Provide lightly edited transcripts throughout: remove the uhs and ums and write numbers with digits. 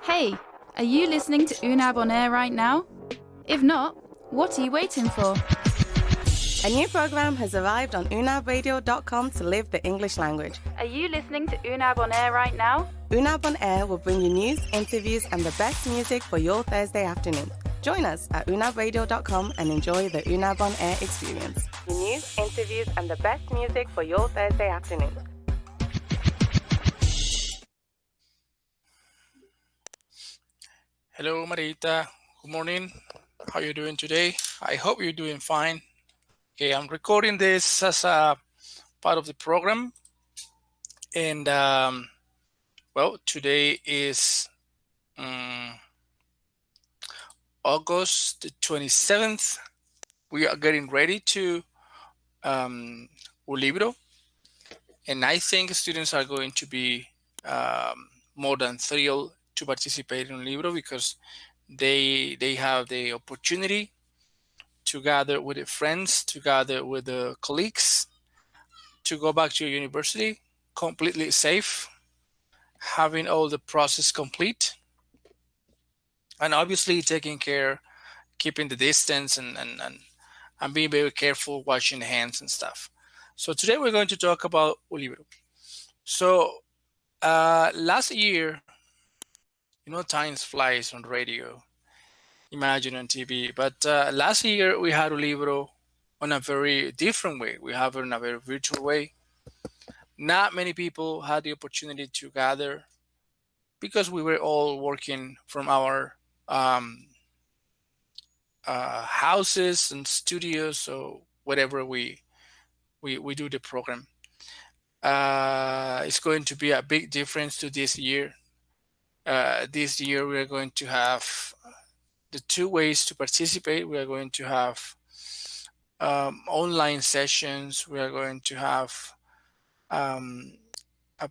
Hey, are you listening to UnabOnAir right now? If not, what are you waiting for? A new program has arrived on UnabRadio.com to live the English language. Are you listening to UnabOnAir right now? UnabOnAir will bring you news, interviews, and the best music for your Thursday afternoon. Join us at UnabRadio.com and enjoy the UnabOnAir experience. News, interviews, and the best music for your Thursday afternoon. Hello, Marita. Good morning. How are you doing today? I hope you're doing fine. Okay, I'm recording this as a part of the program. And, today is August the 27th. We are getting ready to un libro. And I think students are going to be more than thrilled to participate in un libro because they have the opportunity to gather with their friends, to gather with the colleagues, to go back to your university completely safe, having all the process complete, and obviously taking care, keeping the distance and being very careful, washing hands and stuff. So today we're going to talk about un libro. So last year, time flies on radio, imagine on TV, but last year we had un libro on a very different way. We have it in a very virtual way. Not many people had the opportunity to gather because we were all working from our houses and studios, so whatever we do the program. It's going to be a big difference to this year. This year we are going to have the two ways to participate. We are going to have online sessions. We are going to have a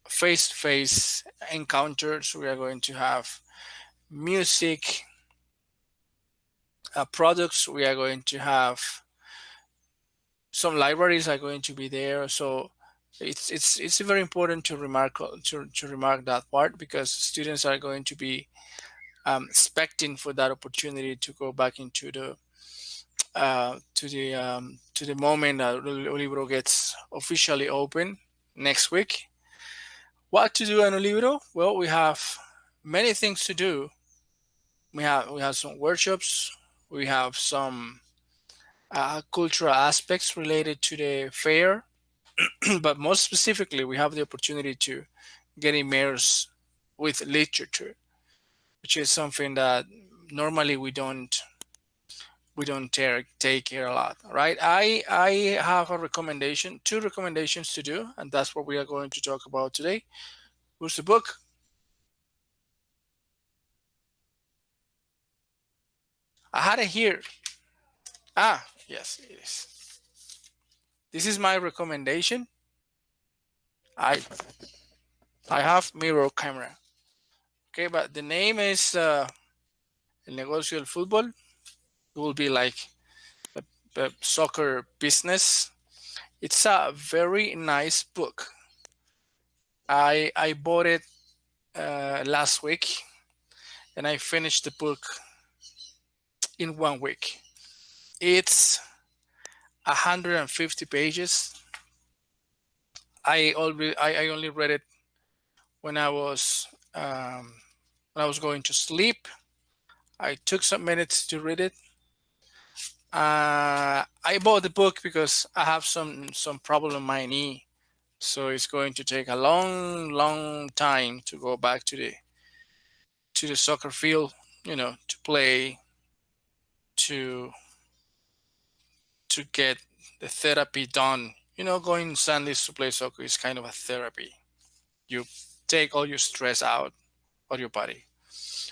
face-to-face encounters. We are going to have music products. We are going to have some libraries are going to be there. So it's very important to remark that part because students are going to be expecting for that opportunity to go back into the to the moment that un libro gets officially open next week. What to do in un libro? Well, we have many things to do. We have some workshops. We have some cultural aspects related to the fair, but most specifically, we have the opportunity to get immersed with literature, which is something that normally we don't take care a lot, right? I have two recommendations to do, and that's what we are going to talk about today. Where's the book? I had it here. Yes, it is. This is my recommendation. I have mirror camera. Okay, but the name is El Negocio del Fútbol. It will be like the soccer business. It's a very nice book. I bought it last week, and I finished the book in 1 week. It's 150 pages. I only read it when I was going to sleep. I took some minutes to read it. I bought the book because I have some problem in my knee, so it's going to take a long time to go back to the soccer field, to play, to get the therapy done. Going Sundays to play soccer is kind of a therapy. You take all your stress out of your body.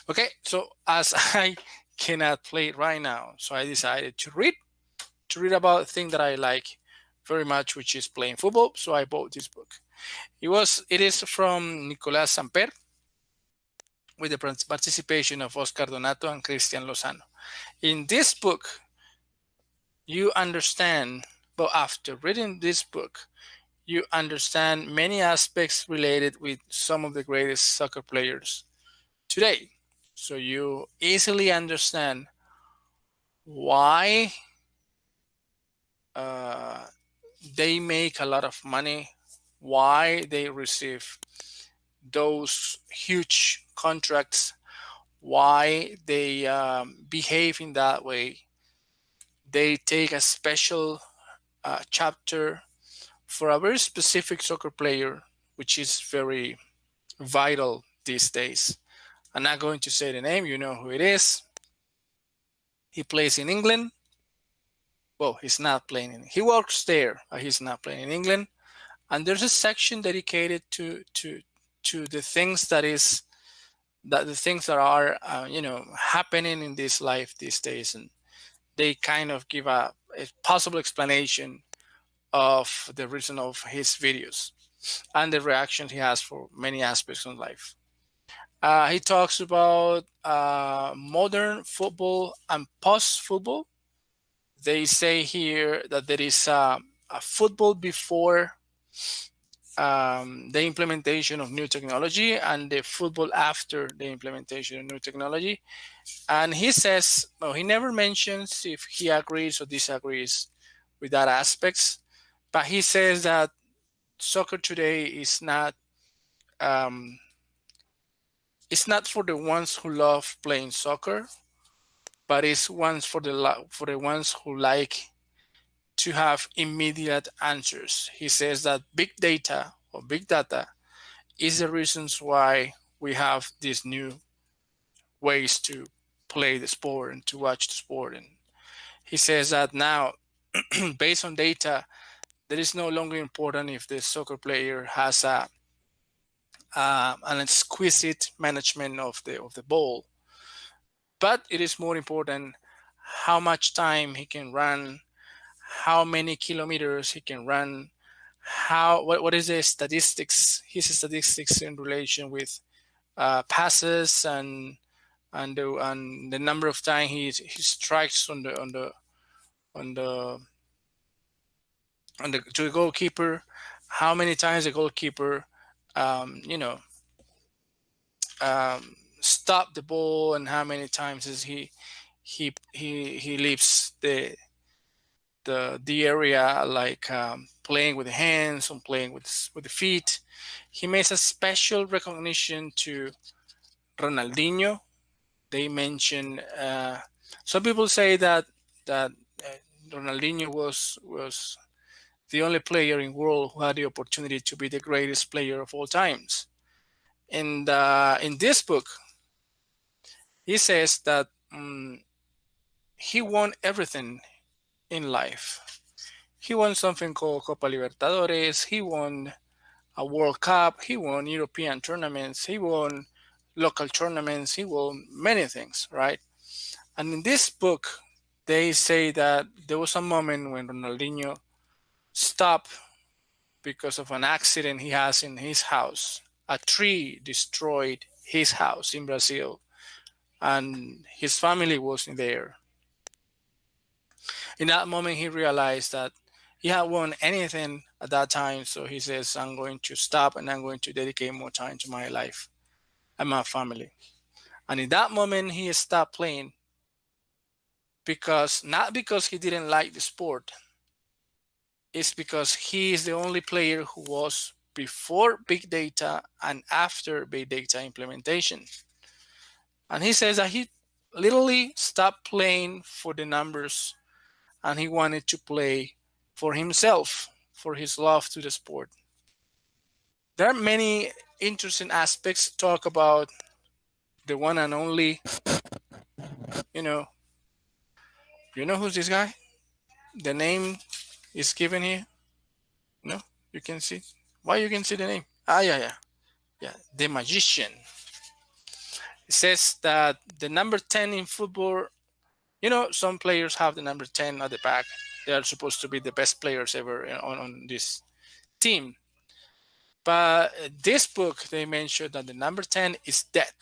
Okay, so as I cannot play it right now, so I decided to read about a thing that I like very much, which is playing football. So I bought this book. It is from Nicolas Samper, with the participation of Oscar Donato and Cristian Lozano. In this book, you understand, but after reading this book, you understand many aspects related with some of the greatest soccer players today. So you easily understand why they make a lot of money, why they receive those huge contracts, why they behave in that way. They take a special chapter for a very specific soccer player, which is very vital these days. I'm not going to say the name, you know who it is. He plays in England. Well, he's not playing he works there, but he's not playing in England. And there's a section dedicated to the things that the things that are happening in this life these days, and they kind of give a possible explanation of the reason of his videos and the reactions he has for many aspects of life. He talks about modern football and post-football. They say here that there is a football before the implementation of new technology and the football after the implementation of new technology. And he says, well, he never mentions if he agrees or disagrees with that aspects, but he says that soccer today is not it's not for the ones who love playing soccer, but it's for the ones who like to have immediate answers. He says that big data is the reasons why we have these new ways to play the sport and to watch the sport. And he says that now, based on data, that is no longer important if the soccer player has an exquisite management of the ball, but it is more important how much time he can run, how many kilometers he can run, what is the statistics, his statistics in relation with passes and the number of times he strikes on the to the goalkeeper, how many times the goalkeeper stop the ball, and how many times is he leaves the area, like playing with the hands or playing with the feet. He makes a special recognition to Ronaldinho. They mention some people say that Ronaldinho was the only player in the world who had the opportunity to be the greatest player of all times. And in this book, he says that he won everything in life. He won something called Copa Libertadores. He won a World Cup. He won European tournaments. He won local tournaments. He won many things, right? And in this book, they say that there was a moment when Ronaldinho stopped because of an accident he has in his house. A tree destroyed his house in Brazil, and his family wasn't there. In that moment, he realized that he had won anything at that time. So he says, I'm going to stop and I'm going to dedicate more time to my life and my family. And in that moment, he stopped playing not because he didn't like the sport. It's because he is the only player who was before big data and after big data implementation. And he says that he literally stopped playing for the numbers, and he wanted to play for himself, for his love to the sport. There are many interesting aspects to talk about the one and only, you know who's this guy? The name is given here. No, you can see. Why you can see the name? Yeah, the magician. It says that the number 10 in football, some players have the number 10 at the back. They are supposed to be the best players ever on this team. But this book, they mentioned that the number 10 is dead.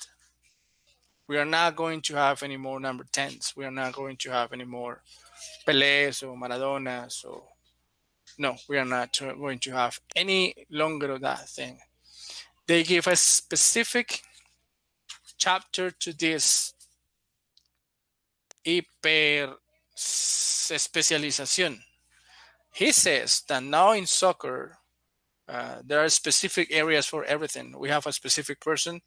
We are not going to have any more number 10s. We are not going to have any more Pelés or Maradonas. No, we are not going to have any longer of that thing. They give a specific chapter to this hiper-especialización. He says that now in soccer, there are specific areas for everything. We have a specific person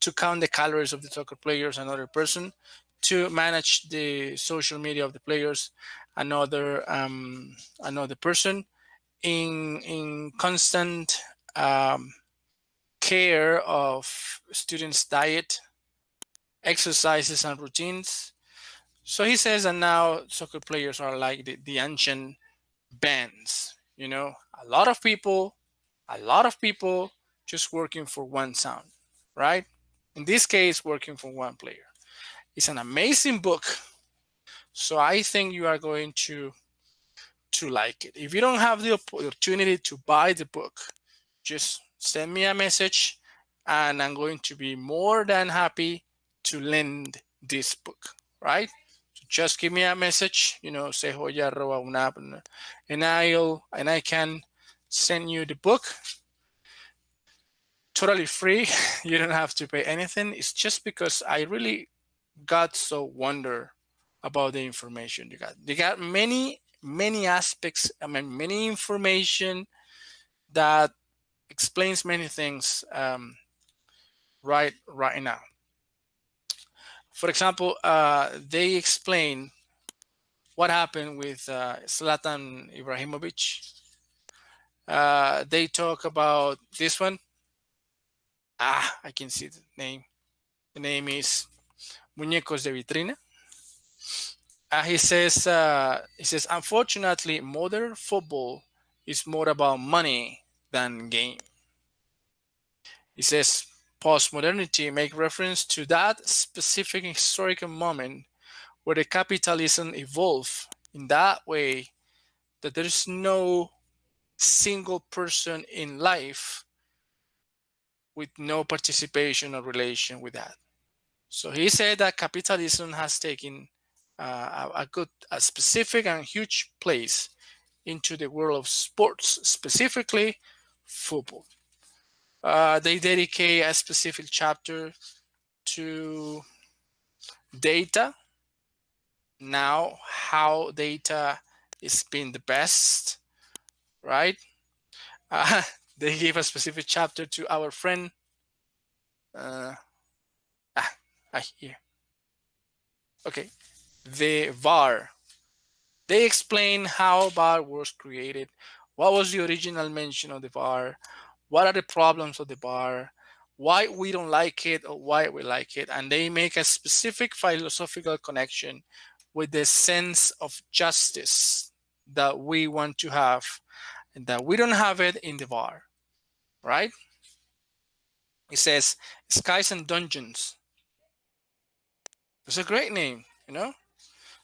to count the calories of the soccer players, another person to manage the social media of the players, another person in constant care of students' diet, exercises, and routines. So he says that now soccer players are like the ancient bands. A lot of people just working for one sound, right? In this case, working for one player. It's an amazing book. So I think you are going to like it. If you don't have the opportunity to buy the book, just send me a message and I'm going to be more than happy to lend this book, right? So just give me a message, say hoya@unab, and I can send you the book totally free. You don't have to pay anything. It's just because I really got so wonder about the information you got. They got many aspects, many information that explains many things right now. For example, they explain what happened with Zlatan Ibrahimovic. They talk about this one. I can see the name. The name is Muñecos de Vitrina. He says, unfortunately, modern football is more about money than game. He says, postmodernity make reference to that specific historical moment where the capitalism evolved in that way that there is no single person in life with no participation or relation with that. So he said that capitalism has taken a specific and huge place into the world of sports, specifically football. They dedicate a specific chapter to data. Now, how data is being the best, right? They give a specific chapter to our friend. Here. Okay, the VAR. They explain how VAR was created, what was the original mention of the VAR, what are the problems of the VAR, why we don't like it or why we like it, and they make a specific philosophical connection with the sense of justice that we want to have and that we don't have it in the VAR, right? It says Skies and Dungeons. It's a great name,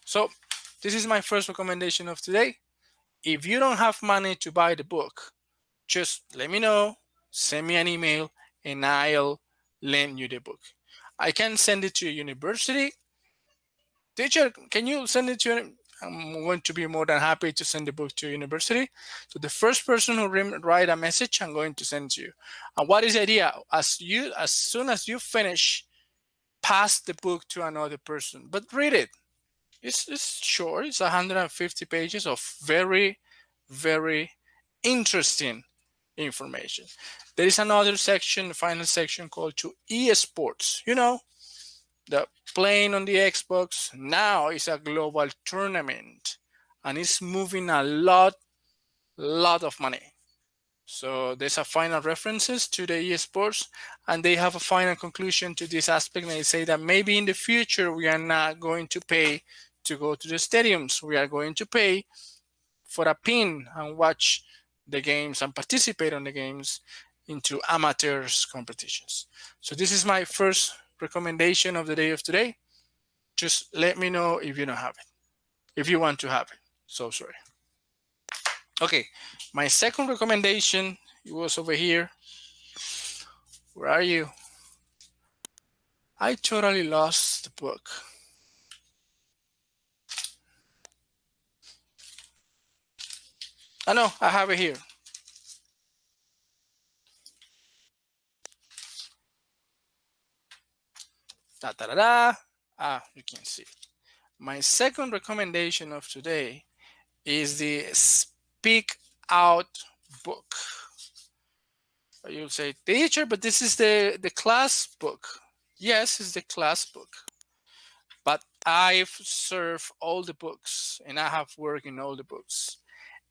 So this is my first recommendation of today. If you don't have money to buy the book, just let me know, send me an email, and I'll lend you the book. I can send it to a university. Teacher, can you send it to? I'm going to be more than happy to send the book to a university. So the first person who write a message, I'm going to send to you. And what is the idea? As soon as you finish, pass the book to another person, but read it. It's short. It's 150 pages of very, very interesting information. There is another section, final section called to eSports. The playing on the Xbox now is a global tournament and it's moving a lot of money. So there's a final references to the eSports, and they have a final conclusion to this aspect. And they say that maybe in the future we are not going to pay to go to the stadiums. We are going to pay for a pin and watch the games and participate on the games into amateurs competitions. So this is my first recommendation of the day of today. Just let me know if you don't have it, if you want to have it. So sorry. Okay, my second recommendation was over here. Where are you? I totally lost the book. I know, I have it here. Da, da, da, da. You can see. My second recommendation of today is the Speak Out book. You'll say, teacher, but this is the class book. Yes, it's the class book. But I've served all the books and I have worked in all the books.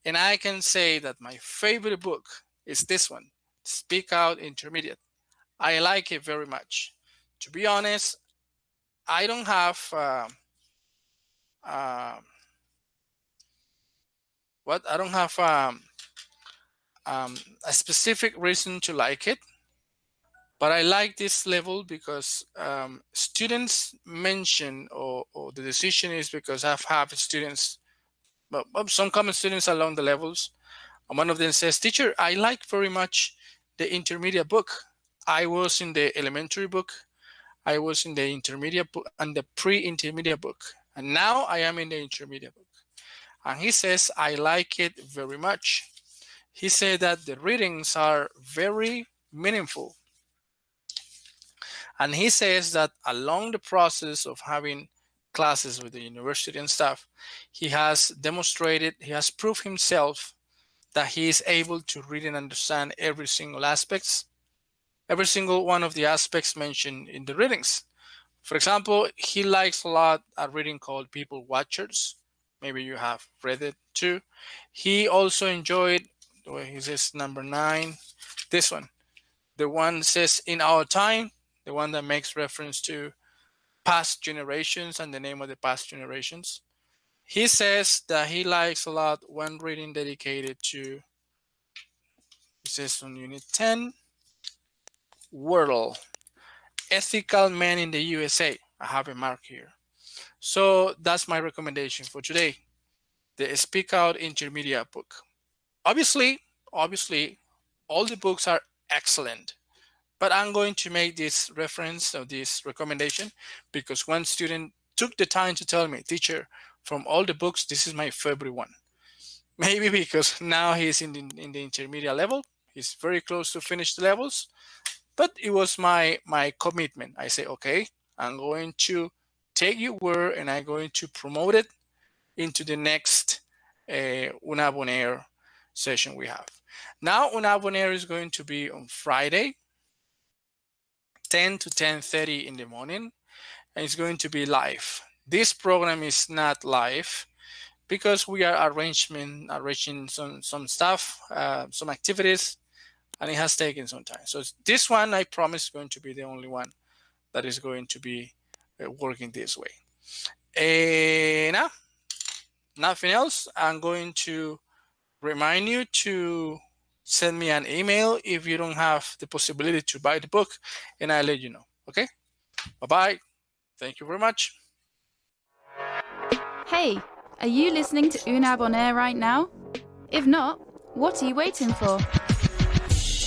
And I can say that my favorite book is this one, Speak Out Intermediate. I like it very much. To be honest, I don't have I don't have a specific reason to like it, but I like this level because students mention or the decision is because I've had students, some common students along the levels, and one of them says, teacher, I like very much the intermediate book. I was in the elementary book, I was in the intermediate book and the pre-intermediate book, and now I am in the intermediate book. And he says, I like it very much. He said that the readings are very meaningful. And he says that along the process of having classes with the university and stuff, he has demonstrated, he has proved himself that he is able to read and understand every single one of the aspects mentioned in the readings. For example, he likes a lot a reading called People Watchers. Maybe you have read it too. He also enjoyed, he says number 9, this one. The one says In Our Time, the one that makes reference to past generations and the name of the past generations. He says that he likes a lot one reading dedicated to, it says on Unit 10, Wordle, Ethical Men in the USA. I have a mark here. So that's my recommendation for today, the Speak Out Intermediate book. Obviously, all the books are excellent, but I'm going to make this reference of this recommendation because one student took the time to tell me, teacher, from all the books, this is my favorite one. Maybe because now he's in the intermediate level. He's very close to finish the levels, but it was my commitment. I say, okay, I'm going to take your word and I'm going to promote it into the next UnabOnAir session we have. Now UnabOnAir is going to be on Friday, 10 to 10:30 in the morning, and it's going to be live. This program is not live because we are arranging some stuff, some activities, and it has taken some time. So this one, I promise, is going to be the only one that is going to be working this way. Now, nothing else. I'm going to remind you to send me an email if you don't have the possibility to buy the book, and I'll let you know. Okay? Bye-bye. Thank you very much. Hey, are you listening to UnabOnAir right now? If not, what are you waiting for?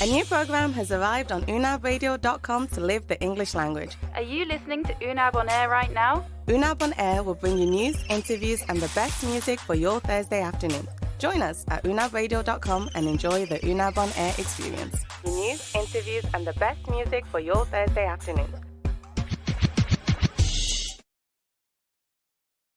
A new program has arrived on UnabRadio.com to live the English language. Are you listening to UnabOnAir right now? UnabOnAir will bring you news, interviews, and the best music for your Thursday afternoon. Join us at UnabRadio.com and enjoy the UnabOnAir experience. News, interviews, and the best music for your Thursday afternoon.